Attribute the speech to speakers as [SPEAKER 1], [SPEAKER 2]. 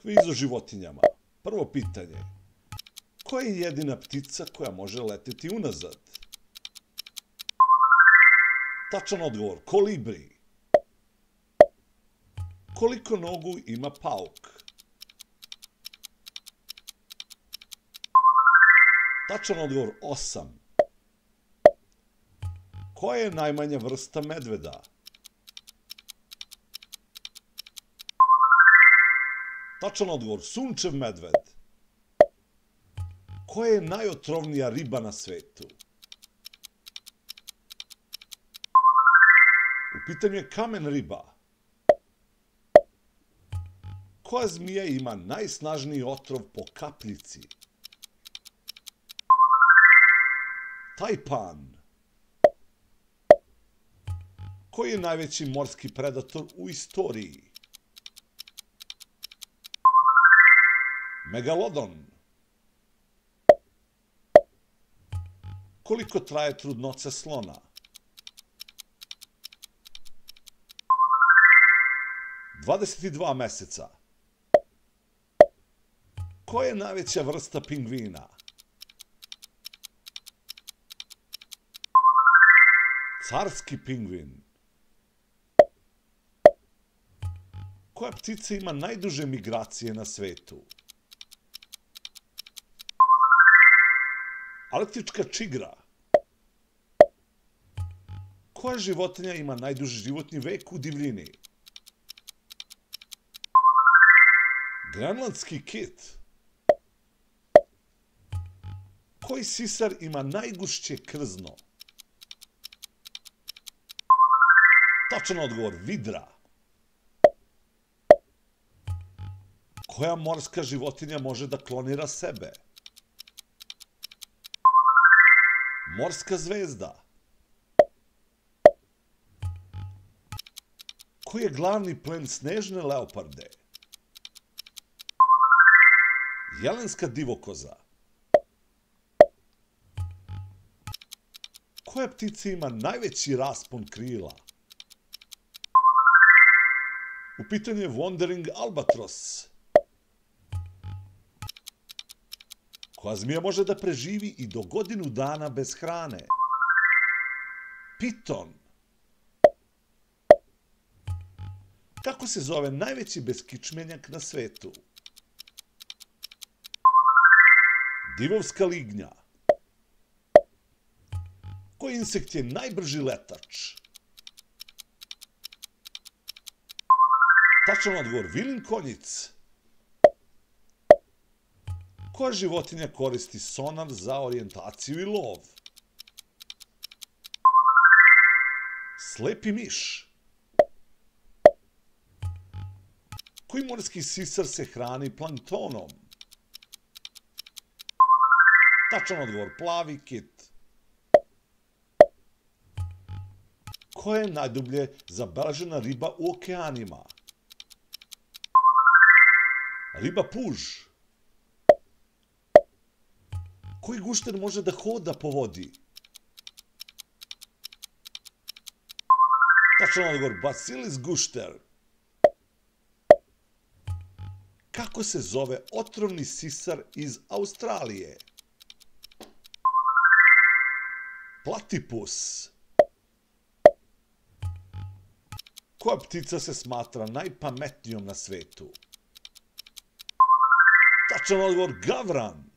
[SPEAKER 1] Kviz o životinjama. Prvo pitanje. Koja je jedina ptica koja može leteti unazad? Tačan odgovor. Kolibri. Koliko nogu ima pauk? Tačan odgovor. 8. Koja je najmanja vrsta medveda? Tačan odgovor. Sunčev medved. Koja je najotrovnija riba na svetu? U pitanju je kamen riba. Koja zmija ima najsnažniji otrov po kapljici? Tajpan. Koji je najveći morski predator u istoriji? Megalodon. Koliko traje trudnoća slona? 22 meseca. Koja je najveća vrsta pingvina? Carski pingvin. Koja ptica ima najduže migracije na svetu? Arktička čigra. Koja životinja ima najduži životni vek u divljini? Grenlandski kit. Koji sisar ima najgušće krzno? Tačan odgovor. Vidra. Koja morska životinja može da klonira sebe? Morska zvezda. Koji je glavni plen snežne leoparde? Jelenska divokoza. Koja ptica ima najveći raspon krila? U pitanju je Wandering albatros. Koja zmija može da preživi i do godinu dana bez hrane? Piton. Kako se zove najveći beskičmenjak na svetu? Divovska lignja. Koji insekt je najbrži letač? Tačan odgovor. Vilin konjic. Koja životinja koristi sonar za orijentaciju i lov? Slepi miš. Koji morski sisar se hrani planktonom? Tačan odgovor. Plavi kit. Koja je najdublje zabeležena riba u okeanima? Riba puž. Koji gušter može da hoda po vodi? Tačan odgovor. Basilis gušter. Kako se zove otrovni sisar iz Australije? Platipus. Koja ptica se smatra najpametnijom na svetu? Tačan odgovor. Gavran.